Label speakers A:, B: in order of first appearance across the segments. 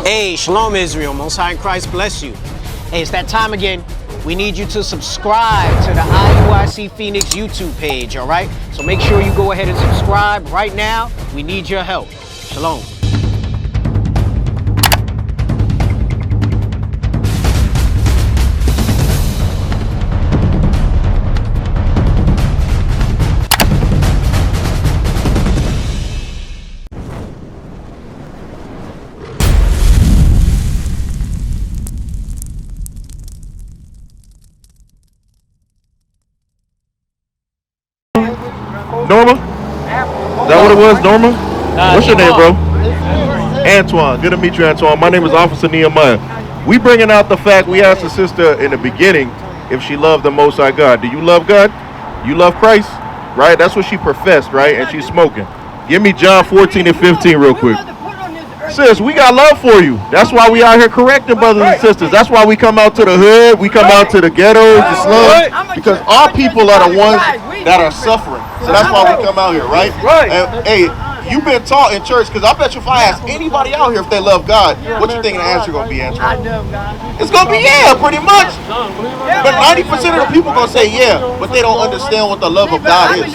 A: Hey, Shalom Israel, Most High in Christ bless you. Hey, it's that time again. We need you to subscribe to the IUIC Phoenix YouTube page, all right? So make sure you go ahead and subscribe right now. We need your help. Shalom.
B: Norma? Is that what it was, Norma? What's your name, bro? Antoine. Good to meet you, Antoine. My name is Officer Nehemiah. We bringing out the fact we asked the sister in the beginning if she loved the Most High God. Do you love God? You love Christ? Right? That's what she professed, right? And she's smoking. Give me John 14 and 15 real quick. Sis, we got love for you. That's why we out here correcting brothers and sisters. That's why we come out to the hood. We come out to the ghettos, the slums. Because our people are the ones that are suffering. So that's why we come out here, right? And, hey, you've been taught in church, because I bet you if I ask anybody out here if they love God, what you think the answer going to be, Andrew?
C: I love God.
B: It's going to be yeah, pretty much. But 90% of the people going to say yeah, but they don't understand what the love of God is.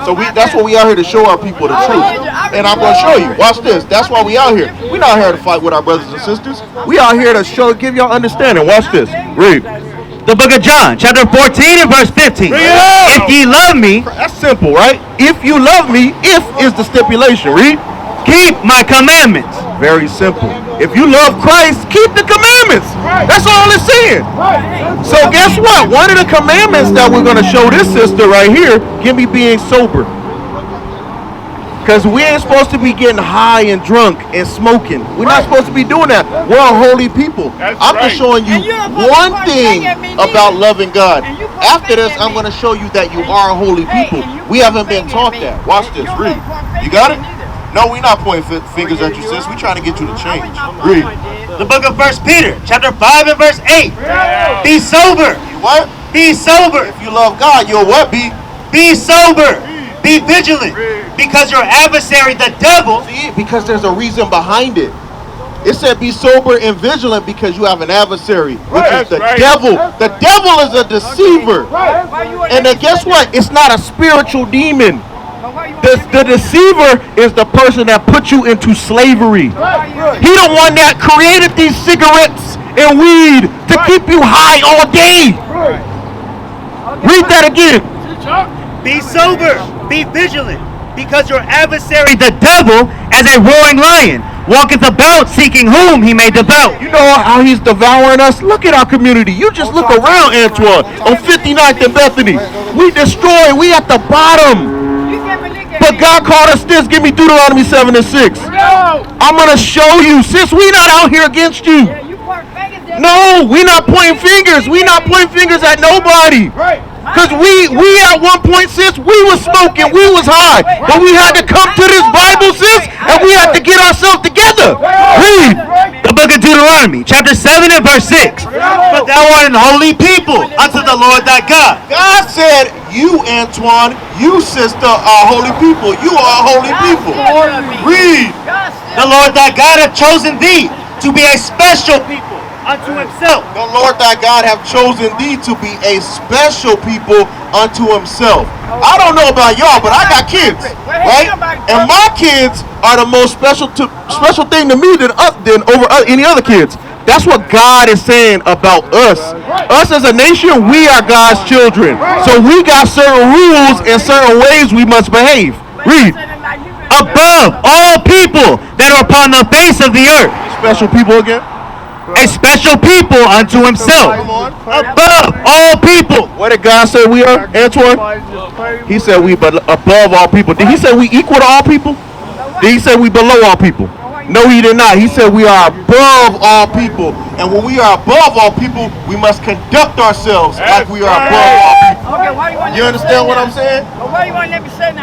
B: So that's what we out here to show our people the truth. And I'm going to show you. Watch this. That's why we out here. We're not here to fight with our brothers and sisters. We out here to give y'all understanding. Watch this. Read.
D: The book of John, chapter 14 and verse 15. If ye love me.
B: That's simple, right? If you love me, if is the stipulation. Read.
D: Keep my commandments.
B: Very simple. If you love Christ, keep the commandments. That's all it's saying. So guess what? One of the commandments that we're going to show this sister right here can be being sober. Because we ain't supposed to be getting high and drunk and smoking. We're not supposed to be doing that. We're a holy people. I'm just showing you one thing about loving God. After this, I'm going to show you that you are a holy people. We haven't been taught that. Watch this. Read. You got it? No, we're not pointing fingers at you, sis. We're trying to get you to change. Read.
D: The book of 1 Peter, chapter 5 and verse 8. Be sober.
B: What?
D: Be sober.
B: If you love God, you'll what?
D: Be sober. Be vigilant. Because your adversary, the devil.
B: See, because there's a reason behind it. It said be sober and vigilant because you have an adversary, which is the devil. The devil is a deceiver. And guess what? It's not a spiritual demon. The deceiver is the person that put you into slavery. He the one that created these cigarettes and weed to keep you high all day. Read that again.
D: Be sober. Be vigilant. Because your adversary, the devil, as a roaring lion, walketh about seeking whom he may devour.
B: You know how he's devouring us? Look at our community. You just look around, Antoine, on 59th and Bethany. We destroy. We at the bottom. But God called us this. Give me Deuteronomy 7 and 6. I'm going to show you. Sis, we not out here against you. No, we not pointing fingers. We not pointing fingers at nobody. Because we at one point, sis, we was smoking, we was high. But we had to come to this Bible, sis, and we had to get ourselves together. Read.
D: The book of Deuteronomy, chapter 7 and verse 6. But thou art an holy people unto the Lord thy God.
B: God said, you, Antoine, you, sister, are holy people. You are holy people. Read.
D: The Lord thy God hath chosen thee to be a special people unto himself.
B: The Lord thy God have chosen thee to be a special people unto himself. I don't know about y'all, but I got kids, right? And my kids are the most special thing to me than over any other kids. That's what God is saying about us. Us as a nation, we are God's children. So we got certain rules and certain ways we must behave. Read.
D: Above all people that are upon the face of the earth.
B: Special people again?
D: A special people unto himself. Above all people.
B: What did God say we are, Antoine? He said we above all people. Did he say we equal to all people? Did he say we below all people? No, he did not. He said we are above all people. And when we are above all people, we must conduct ourselves like we are above all people. You understand what I'm saying?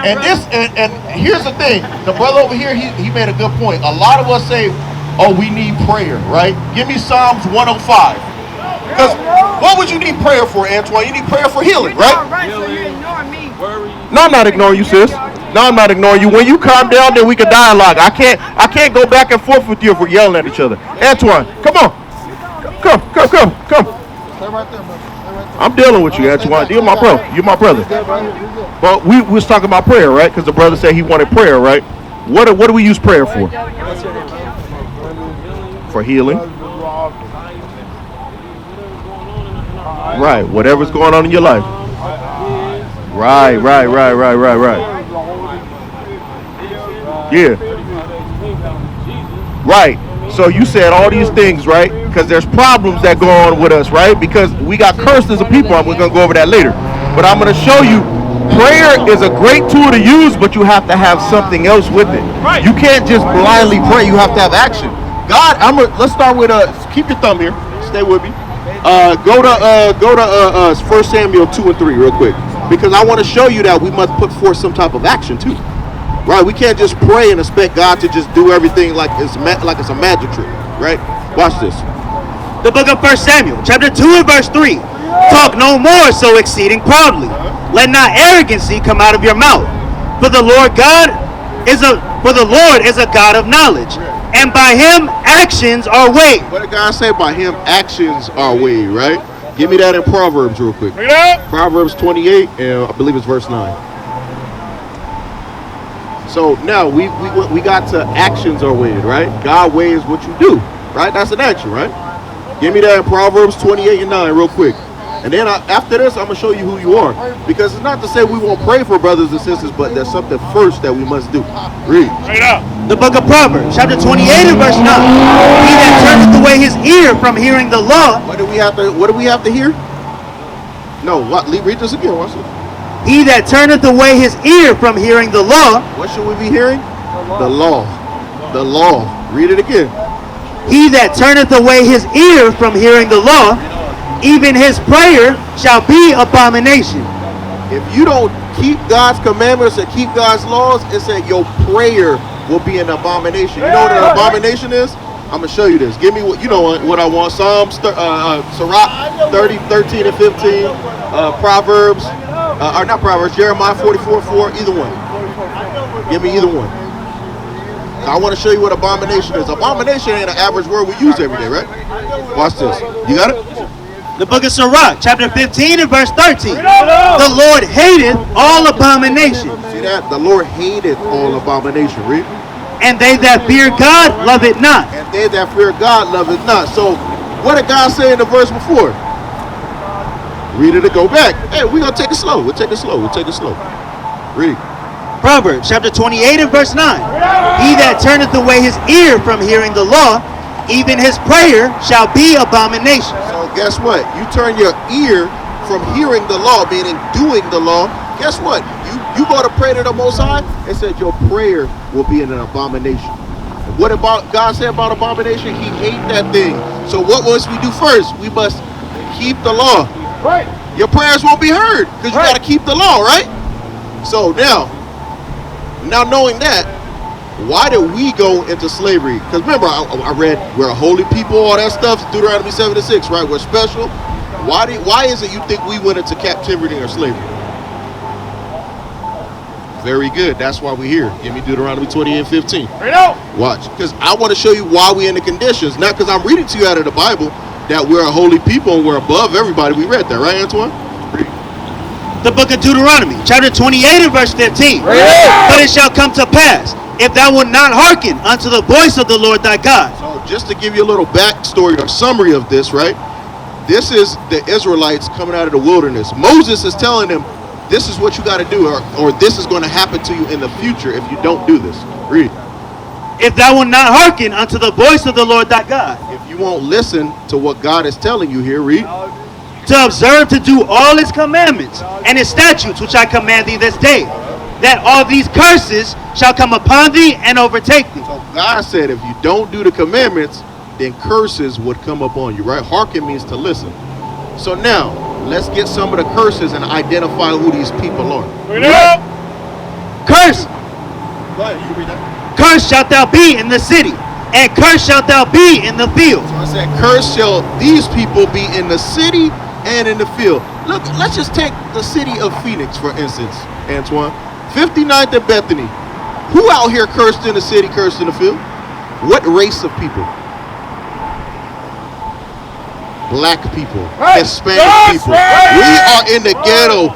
B: And here's the thing. The brother over here, he made a good point. A lot of us say, oh, we need prayer, right? Give me Psalms 105. Because what would you need prayer for, Antoine? You need prayer for healing, right?
C: So you're ignoring me.
B: No, I'm not ignoring you, sis. No, I'm not ignoring you. When you calm down, then we can dialogue. I can't go back and forth with you if we're yelling at each other. Antoine, come on. Come.
C: Stay right there, man.
B: I'm dealing with you, Antoine. You're my bro. You're my brother. But we was talking about prayer, right? Because the brother said he wanted prayer, right? What do we use prayer for? For healing. Right. Whatever's going on in your life. Right. Yeah. Right. So you said all these things, right? Because there's problems that go on with us, right? Because we got cursed as a people, and we're going to go over that later. But I'm going to show you, prayer is a great tool to use, but you have to have something else with it. Right. You can't just blindly pray. You have to have action. God, let's start with, keep your thumb here. Stay with me. Go to 1 Samuel 2 and 3 real quick. Because I want to show you that we must put forth some type of action too. Right, we can't just pray and expect God to just do everything like it's a magic trick, right? Watch this.
D: The book of 1 Samuel, chapter 2 and verse 3. Talk no more so exceeding proudly. Let not arrogancy come out of your mouth. For the Lord is a God of knowledge, and by him actions are weighed.
B: What did God say? By him actions are weighed, right? Give me that in Proverbs real quick. Proverbs 28, and I believe it's verse 9. So now we got to actions are weighed, right? God weighs what you do, right? That's an action, right? Give me that in Proverbs 28 and 9 real quick. And then after this, I'm going to show you who you are. Because it's not to say we won't pray for brothers and sisters, but there's something first that we must do. Read.
D: The book of Proverbs, chapter 28 and verse 9. He that turneth away his ear from hearing the law.
B: What do we have to hear? No, what? Read this again. Watch it.
D: He that turneth away his ear from hearing the law.
B: What should we be hearing? The law. The law. Read it again.
D: He that turneth away his ear from hearing the law, even his prayer shall be abomination.
B: If you don't keep God's commandments and keep God's laws, it said your prayer will be an abomination. You know what an abomination is? I'm going to show you this. Give me what I want. Psalms, Sirach 30, 13 and 15, Proverbs, or not Proverbs, Jeremiah 44:4, either one. Give me either one. I want to show you what abomination is. Abomination ain't an average word we use every day, right? Watch this. You got it?
D: The book of Sirach, chapter 15 and verse 13. The Lord hateth all abomination.
B: See that? The Lord hateth all abomination. Read.
D: And they that fear God love it not.
B: And they that fear God love it not. So, what did God say in the verse before? Read it and go back. Hey, we're going to take it slow. We'll take it slow. Read.
D: Proverbs, chapter 28 and verse 9. He that turneth away his ear from hearing the law, even his prayer shall be abomination.
B: So, guess what? You turn your ear from hearing the law, meaning doing the law. Guess what? You go to pray to the Most High, it said your prayer will be an abomination. What about God said about abomination? He hates that thing. So what must we do first? We must keep the law. Right. Your prayers won't be heard because you got to keep the law, right? So now knowing that, why did we go into slavery? Because remember, I read we're a holy people, all that stuff, Deuteronomy 7:6, right? We're special. Why is it you think we went into captivity or slavery? Very good. That's why we're here. Give me Deuteronomy 20 and 15. Watch. Because I want to show you why we're in the conditions. Not because I'm reading to you out of the Bible that we're a holy people and we're above everybody. We read that, right, Antoine?
D: The book of Deuteronomy, chapter 28 and verse 15. But it shall come to pass, if thou wilt not hearken unto the voice of the Lord thy God.
B: So just to give you a little backstory or summary of this, right? This is the Israelites coming out of the wilderness. Moses is telling them, this is what you got to do, or this is going to happen to you in the future if you don't do this. Read.
D: If thou wilt not hearken unto the voice of the Lord thy God.
B: If you won't listen to what God is telling you here, read.
D: To observe to do all his commandments and his statutes which I command thee this day, that all these curses shall come upon thee and overtake thee.
B: So God said if you don't do the commandments, then curses would come upon you, right? Hearken means to listen. So now, let's get some of the curses and identify who these people are.
D: Curse.
B: Go ahead, you read that.
D: Cursed shalt thou be in the city, and cursed shalt thou be in the field.
B: So I said, cursed shall these people be in the city and in the field. Look, let's just take the city of Phoenix, for instance, Antoine. 59th and Bethany. Who out here cursed in the city, cursed in the field? What race of people? Black people, Hispanic people. We are in the ghetto.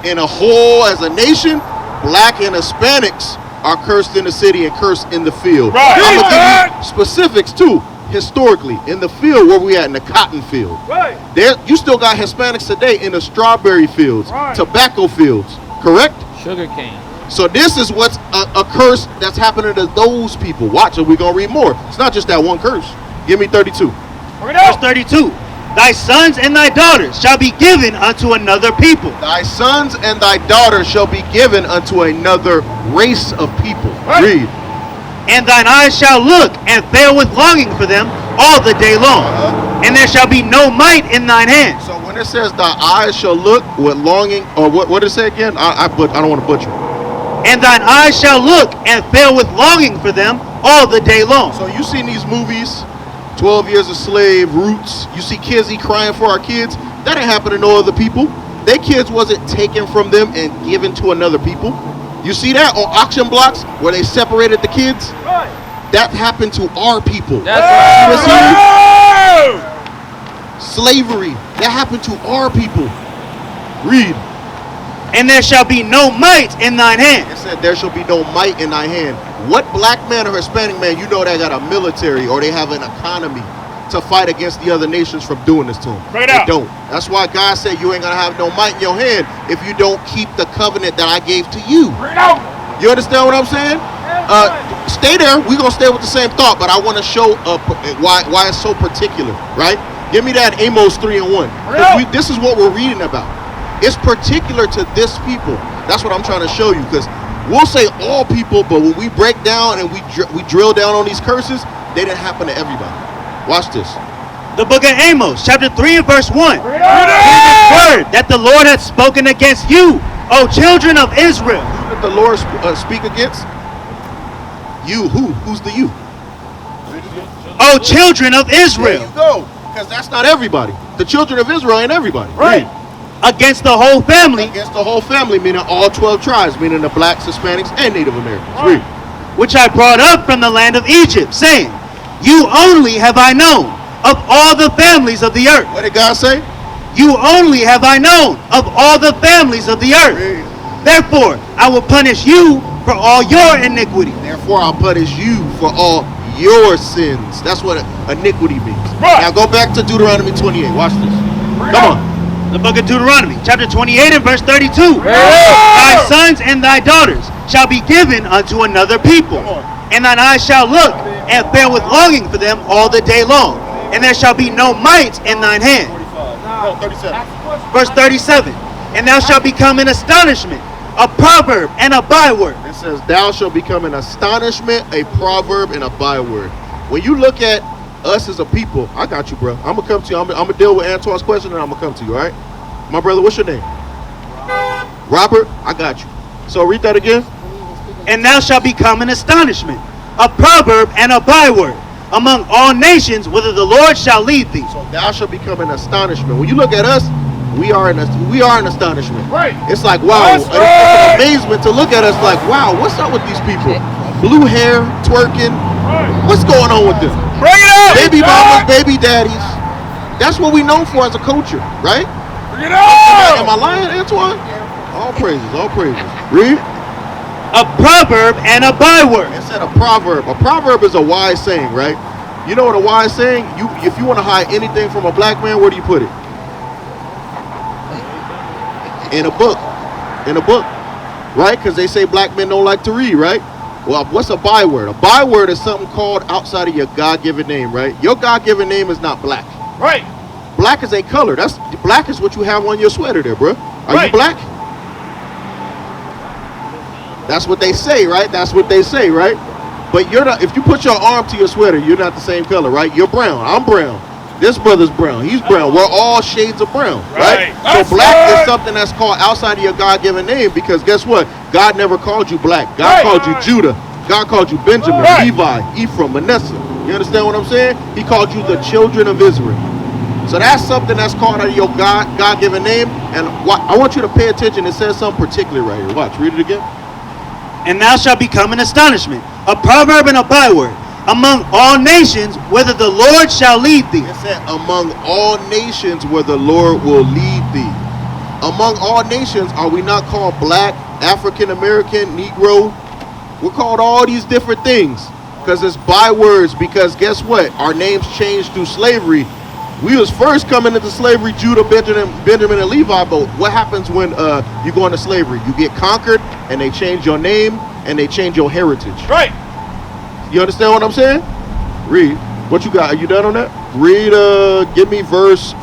B: In a whole, as a nation, black and Hispanics are cursed in the city and cursed in the field. I'm gonna give you specifics too. Historically, in the field where we at, in the cotton field, there you still got Hispanics today in the strawberry fields, tobacco fields, correct?
E: Sugar cane.
B: So this is what's a curse that's happening to those people. Watch it, we're gonna read more. It's not just that one curse. Give me 32.
D: Verse 32. Thy sons and thy daughters shall be given unto another people.
B: Thy sons and thy daughters shall be given unto another race of people. Read.
D: And thine eyes shall look and fail with longing for them all the day long. And there shall be no might in thine hand.
B: So when it says thy eyes shall look with longing, or what did it say again? I don't want to butcher.
D: And thine eyes shall look and fail with longing for them all the day long.
B: So you seen these movies, 12 Years a Slave, Roots. You see Kizzy crying for our kids. That ain't happening to no other people. Their kids wasn't taken from them and given to another people. You see that on auction blocks where they separated the kids? That happened to our people.
E: That's right.
B: Slavery. That happened to our people. Read.
D: And there shall be no might in thine hand.
B: It said there shall be no might in thy hand. What black man or Hispanic man you know that got a military or they have an economy to fight against the other nations from doing this to them? They don't. That's why God said you ain't gonna have no might in your hand if you don't keep the covenant that I gave to you. You understand what I'm saying? Stay there. We're gonna stay with the same thought, but I want to show why it's so particular, right? Give me that Amos 3:1. This is what we're reading about. It's particular to this people. That's what I'm trying to show you, because we'll say all people, but when we break down and we drill down on these curses, they didn't happen to everybody. Watch this.
D: The book of Amos, chapter 3 and verse 1. Hear this word that the Lord hath spoken against you, O children of Israel.
B: Who did the Lord speak against? You. Who? Who's the you?
D: O children of Israel.
B: There you go. Because that's not everybody. The children of Israel ain't everybody.
D: Right. Against the whole family.
B: Against the whole family, meaning all 12 tribes, meaning the blacks, Hispanics, and Native Americans.
D: Right. Which I brought up from the land of Egypt, saying, you only have I known of all the families of the earth.
B: What did God say?
D: You only have I known of all the families of the earth. Therefore, I will punish you for all your iniquity.
B: Therefore, I'll punish you for all your sins. That's what iniquity means. Right. Now go back to Deuteronomy 28. Watch this. Come on.
D: The book of Deuteronomy, chapter 28 and verse 32. Thy sons and thy daughters shall be given unto another people, and thine eyes shall look and fail with longing for them all the day long, and there shall be no might in thine hand.
B: 37.
D: Verse 37. And thou shalt become an astonishment, a proverb, and a byword.
B: It says, thou shalt become an astonishment, a proverb, and a byword. When you look at us as a people, I got you, bro. I'm going to come to you. I'm going to deal with Antoine's question, and I'm going to come to you, all right? My brother, what's your name? Robert? I got you. So read that again.
D: And thou shalt become an astonishment, a proverb, and a byword among all nations, whither the Lord shall lead thee.
B: So thou shalt become an astonishment. When you look at us, we are an astonishment. Right. It's like, wow, it's an amazement to look at us like, wow, what's up with these people? Blue hair, twerking. What's going on with them?
C: Bring it up!
B: Baby mamas, baby daddies. That's what we known for as a culture, right?
C: Bring it up!
B: Am I lying, Antoine? All praises, all praises. Read.
D: A proverb and a byword.
B: It said a proverb. A proverb is a wise saying, right? You know what a wise saying? If you want to hide anything from a black man, where do you put it? In a book. In a book. Right? Because they say black men don't like to read, right? Well, what's a byword? A byword is something called outside of your God-given name, right? Your God-given name is not black.
C: Right.
B: Black is a color. Black is what you have on your sweater there, bro. Are you black? That's what they say, right? That's what they say, right? But you're not. If you put your arm to your sweater, you're not the same color, right? You're brown. I'm brown. This brother's brown. He's brown. We're all shades of brown, right? So black is something that's called outside of your God-given name, because guess what? God never called you black. God called you Judah. God called you Benjamin, Levi, Ephraim, Manasseh. You understand what I'm saying? He called you the children of Israel. So that's something that's called out of your God-given name. And I want you to pay attention. It says something particular right here. Watch, read it again.
D: And thou shalt become an astonishment, a proverb and a byword among all nations, whither the Lord shall lead thee.
B: It said, among all nations where the Lord will lead thee. Among all nations, are we not called black, African American, Negro? We're called all these different things because it's bywords. Because guess what? Our names changed through slavery. We was first coming into slavery, Judah, Benjamin, and Levi. But what happens when you go into slavery? You get conquered, and they change your name, and they change your heritage.
C: Right.
B: You understand what I'm saying? Read. What you got? Are you done on that? Read. Give me verse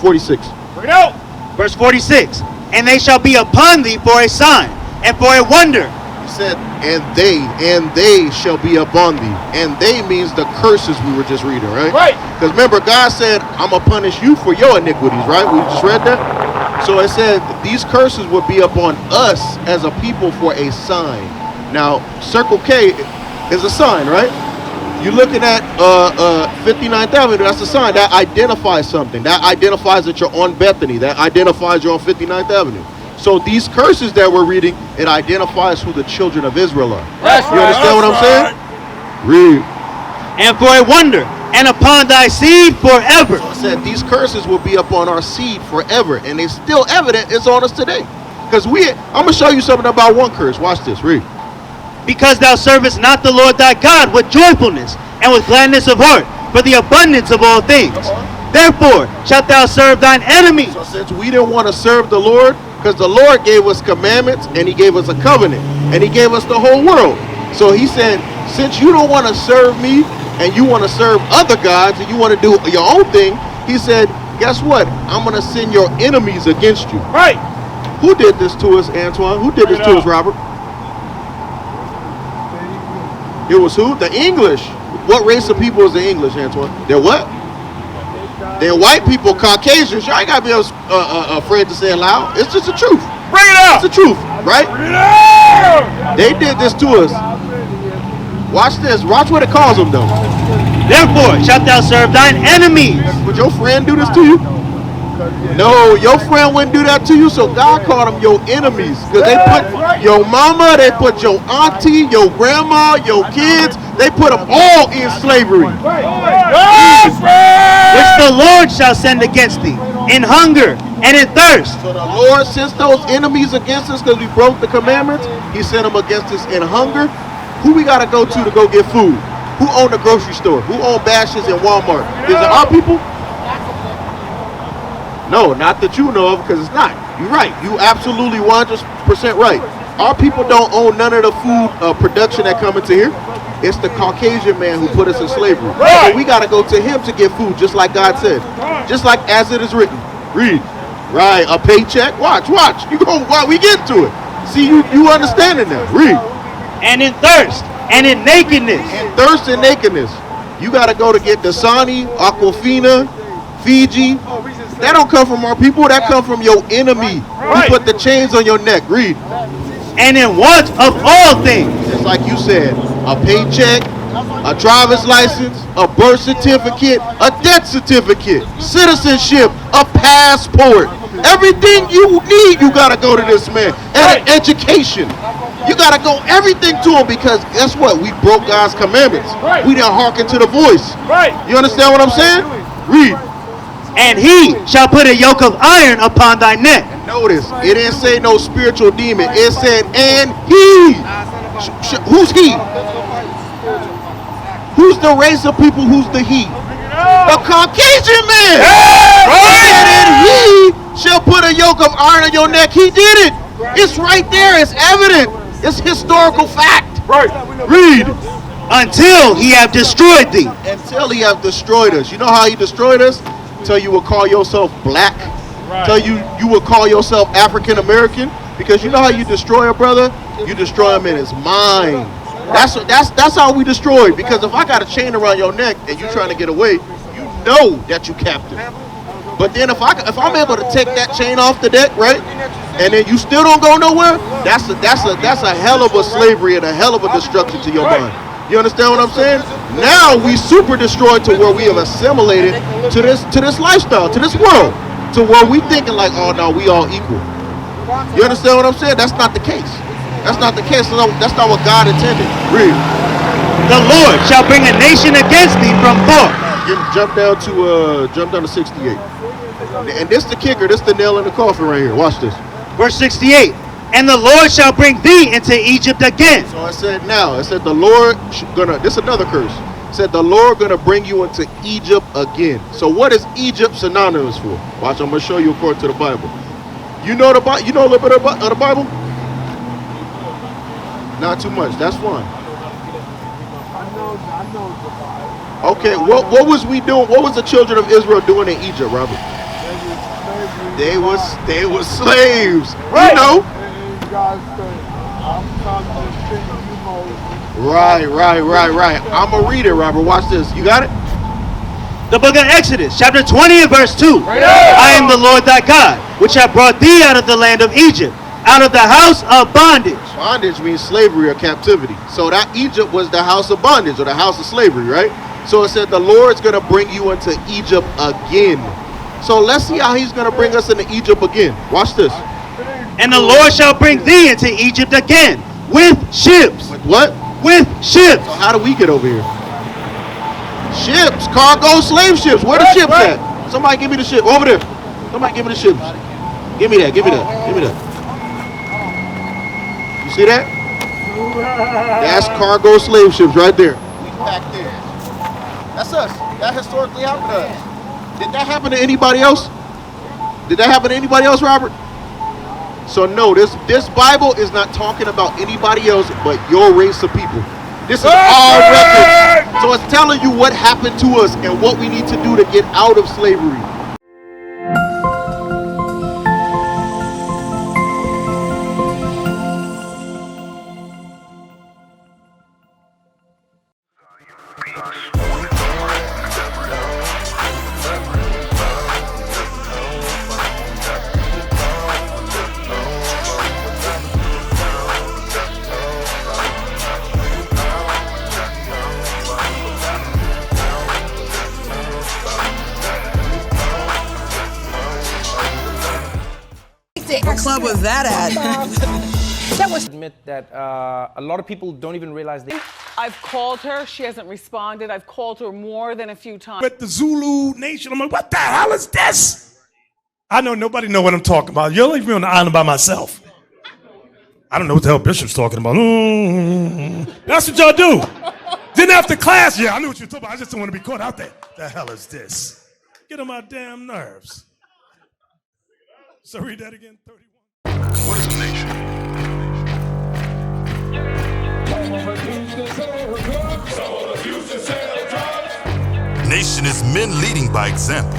B: 46.
C: Bring it out.
D: Verse 46. And they shall be upon thee for a sign and for a wonder.
B: He said, and they shall be upon thee. And they means the curses we were just reading, right?
C: Right.
B: Because remember, God said, I'm going to punish you for your iniquities, right? We just read that. So it said, these curses will be upon us as a people for a sign. Now, Circle K is a sign, right? You're looking at 59th Avenue, that's a sign. That identifies something. That identifies that you're on Bethany. That identifies you're on 59th Avenue. So these curses that we're reading, it identifies who the children of Israel are.
C: That's
B: You understand what I'm saying? Read.
D: And for a wonder, and upon thy seed forever.
B: So it said these curses will be upon our seed forever. And it's still evident it's on us today. Because I'm going to show you something about one curse. Watch this. Read.
D: Because thou servest not the Lord thy God with joyfulness and with gladness of heart, for the abundance of all things. Therefore shalt thou serve thine enemies.
B: So since we didn't want to serve the Lord, because the Lord gave us commandments and he gave us a covenant and he gave us the whole world. So he said, since you don't want to serve me and you want to serve other gods and you want to do your own thing, he said, guess what? I'm going to send your enemies against you.
C: Right.
B: Who did this to us, Antoine? Who did this to us, Robert? It was who? The English. What race of people is the English, Antoine? They're what? They're white people, Caucasians. You ain't got to be afraid to say it loud. It's just the truth.
C: Bring it out.
B: It's the truth, right?
C: Bring it out.
B: They did this to us. Watch this. Watch what it calls them, though.
D: Therefore shalt thou serve thine enemies.
B: Would your friend do this to you? No, your friend wouldn't do that to you, so God called them your enemies. Because they put your mama, they put your auntie, your grandma, your kids, they put them all in slavery.
D: Which the Lord shall send against thee in hunger and in thirst.
B: So the Lord sends those enemies against us because we broke the commandments. He sent them against us in hunger. Who we got to go get food? Who own the grocery store? Who own Bashas' and Walmart? Is it our people? No, not that you know of, because it's not. You're right. You absolutely 100% right. Our people don't own none of the food production that come into here. It's the Caucasian man who put us in slavery.
C: Right.
B: So we got to go to him to get food, just like God said. Just like as it is written. Read. Right. A paycheck. Watch. You go. Why we get to it? See, you understanding that. Read.
D: And in thirst and in nakedness.
B: And thirst and nakedness. You got to go to get Dasani, Aquafina, Fiji. That don't come from our people. That come from your enemy.
C: Right.
B: Who put the chains on your neck. Read.
D: And in want of all things.
B: Just like you said, a paycheck, a driver's license, a birth certificate, a death certificate, citizenship, a passport. Everything you need, you got to go to this man. And education. You got to go everything to him because guess what? We broke God's commandments.
C: Right.
B: We didn't hearken to the voice.
C: Right.
B: You understand what I'm saying? Read.
D: And he shall put a yoke of iron upon thy neck.
B: Notice, it didn't say no spiritual demon. It said, and he. Who's he? Who's the race of people? Who's the he? A Caucasian man. And he shall put a yoke of iron on your neck. He did it. It's right there. It's evident. It's historical fact.
C: Right.
B: Read.
D: Until he have destroyed thee.
B: Until he have destroyed us. You know how he destroyed us? Until you would call yourself black.
C: Right.
B: Until you would call yourself African American. Because you know how you destroy a brother? You destroy him in his mind. That's how we destroy. Because if I got a chain around your neck and you trying to get away, you know that you captive. But then if I'm able to take that chain off the neck, right? And then you still don't go nowhere, that's a hell of a slavery and a hell of a destruction to your mind. You understand what I'm saying? Now we super destroyed to where we have assimilated to this lifestyle, to this world, to where we thinking like, oh no, we all equal. You understand what I'm saying? That's not the case. That's not the case. That's not what God intended. Read.
D: The Lord shall bring a nation against thee from far.
B: Jump down to 68. And this the kicker. This the nail in the coffin right here. Watch this.
D: Verse 68. And the Lord shall bring thee into Egypt again.
B: So I said now. It said the Lord gonna. This is another curse. It said the Lord gonna bring you into Egypt again. So what is Egypt synonymous for? Watch. I'm gonna show you according to the Bible. You know the Bible. You know a little bit of the Bible. Not too much. That's fine. Okay. What was we doing? What was the children of Israel doing in Egypt, Robert? They was slaves. Right. You know. Right. I'm gonna read it, Robert. Watch this. You got it?
D: The book of Exodus, chapter 20 and verse 2. I am the Lord thy God, which have brought thee out of the land of Egypt, out of the house of bondage.
B: Bondage means slavery or captivity. So that Egypt was the house of bondage or the house of slavery, right? So it said the Lord's gonna bring you into Egypt again. So let's see how he's gonna bring us into Egypt again. Watch this.
D: And the Lord shall bring thee into Egypt again with ships.
B: With what?
D: With ships.
B: So how do we get over here? Ships, cargo, slave ships. Where the ships at? Somebody give me the ship. Over there. Somebody give me the ships. Give me that. You see that? That's cargo slave ships right there. We back there. That's us. That historically happened to us. Did that happen to anybody else? Robert? So no, this Bible is not talking about anybody else but your race of people. This is our record. So it's telling you what happened to us and what we need to do to get out of slavery.
F: What club was that at?
E: Admit that a lot of people don't even realize they.
G: I've called her. She hasn't responded. I've called her more than a few times.
C: With the Zulu Nation, I'm like, what the hell is this? I know nobody know what I'm talking about. You'll leave me on the island by myself. I don't know what the hell Bishop's talking about. That's what y'all do. Then after class, yeah, I knew what you were talking about. I just don't want to be caught out there. The hell is this? Get on my damn nerves. So read that again, 31.
H: What is a nation? Nation is men leading by example.